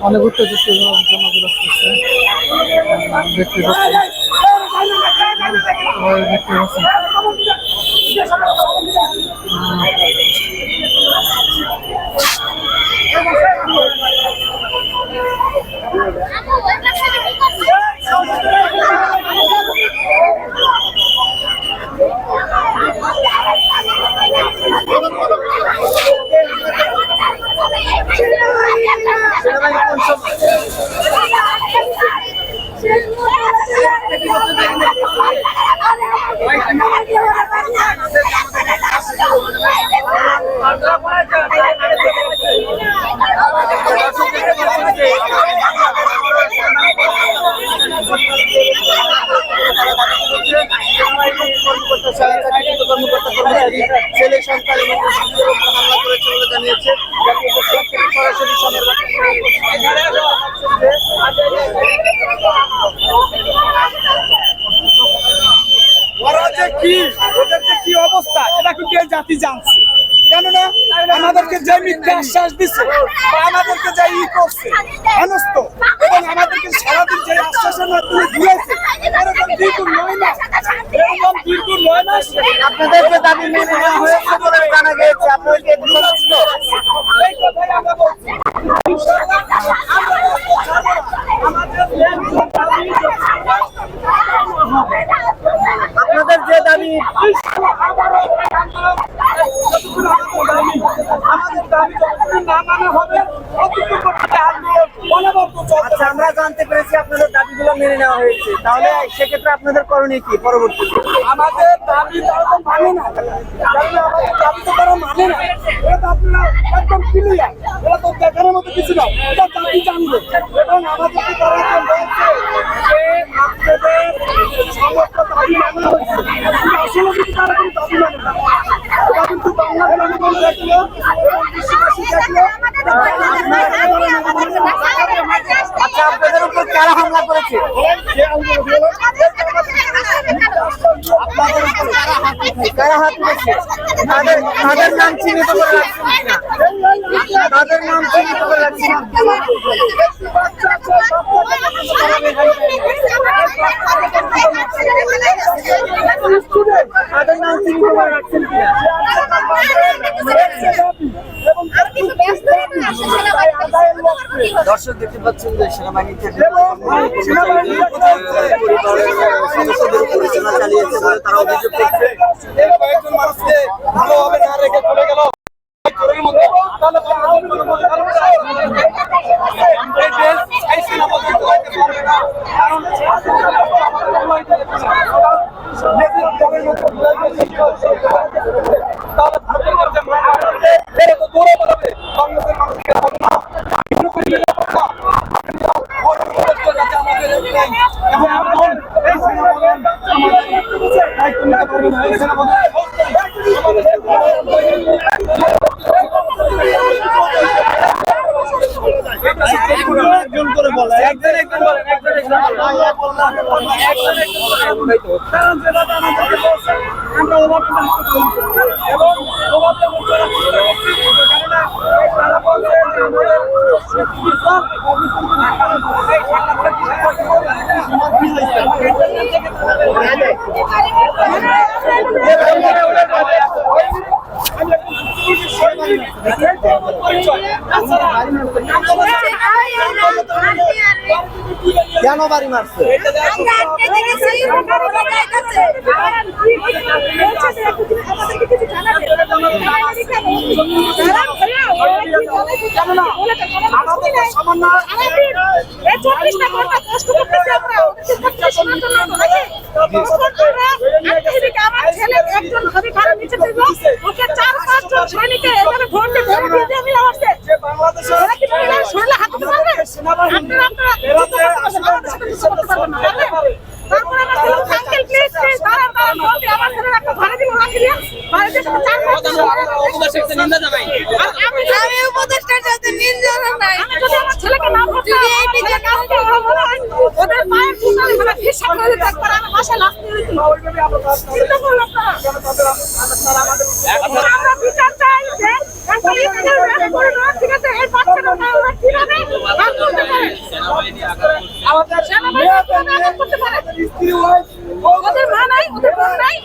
অনেক উত্তেজিত জনবিরোধ করছে দেখতে পাচ্ছেন। ছেলে সন্তান হামলা করেছে বলে জানিয়েছে। কি অবস্থা এটা কিন্তু এই জাতি জানছে, কেননা আমাদেরকে যে মিথ্যা আশ্বাস দিচ্ছে বা আমাদেরকে যে করছে হেনস্ত এবং আমাদেরকে সারাদিন যে আশ্বাসের মাধ্যমে দিয়েছে এরকম দীর্ঘ 9 মাস আপনাদের যে দাবি মেনে নেওয়া হয়েছে বলে জানা গিয়েছে, আপনাদেরকে এই কথাই আমরা বলছি। আপনাদের যে দাবি আচ্ছা, আমরা জানতে পেরেছি আপনাদের দাবিগুলো মেনে নেওয়া হয়েছে, তাহলে সেক্ষেত্রে আপনাদের করণীয় কি পরবর্তীতে? আমাদের দাবি মানে না, দাবি তো তারা মানে না, এটা তো আপনারা একদম ক্লিয়ার, এটা তো দেখার মতো কিছু না, এটা দাবি জানবে এবং আমাদেরকে তারা বলছে যে আপনাদের সমস্ত দাবি মানা হয়েছে, আসলে কিন্তু তারা কিন্তু দাবি মানে না। এটা কিন্তু বাংলা জনগণ দেখলো এবং বিশ্ববাসী দেখলো। আচ্ছা, আপনাদের উপর কারা হামলা করেছে? কারা হাত করেছে? তাদের নাম চিহ্নিত করে রাখছেন কিনা? তাদের নাম চিহ্নিত করে রাখছেন? তাদের নাম চিহ্নিত করে রাখছেন কিনা? দর্শক দেখতে পাচ্ছেন যে সেনাবাহিনী থেকে পরিচালনা চালিয়েছে বলে তারা অভিযোগ করছে। একজন মানুষকে ভালোভাবে না রেখে চলে গেল। কেন বাড়ি মারছে? আমি উপদেষ্টার সাথে নিন্দা নাই। ছেলেকে না যদি এই বিচার ওদের মায়ের হিসাব করে দেখবার আমি বাসায় লাভ চিন্তা করলাম আমরা বিচার চাই যে ঠিক আছে এই বাচ্চাটা ওরা কিভাবে করতে পারে ওদের মা নাই ওদের বোন নাই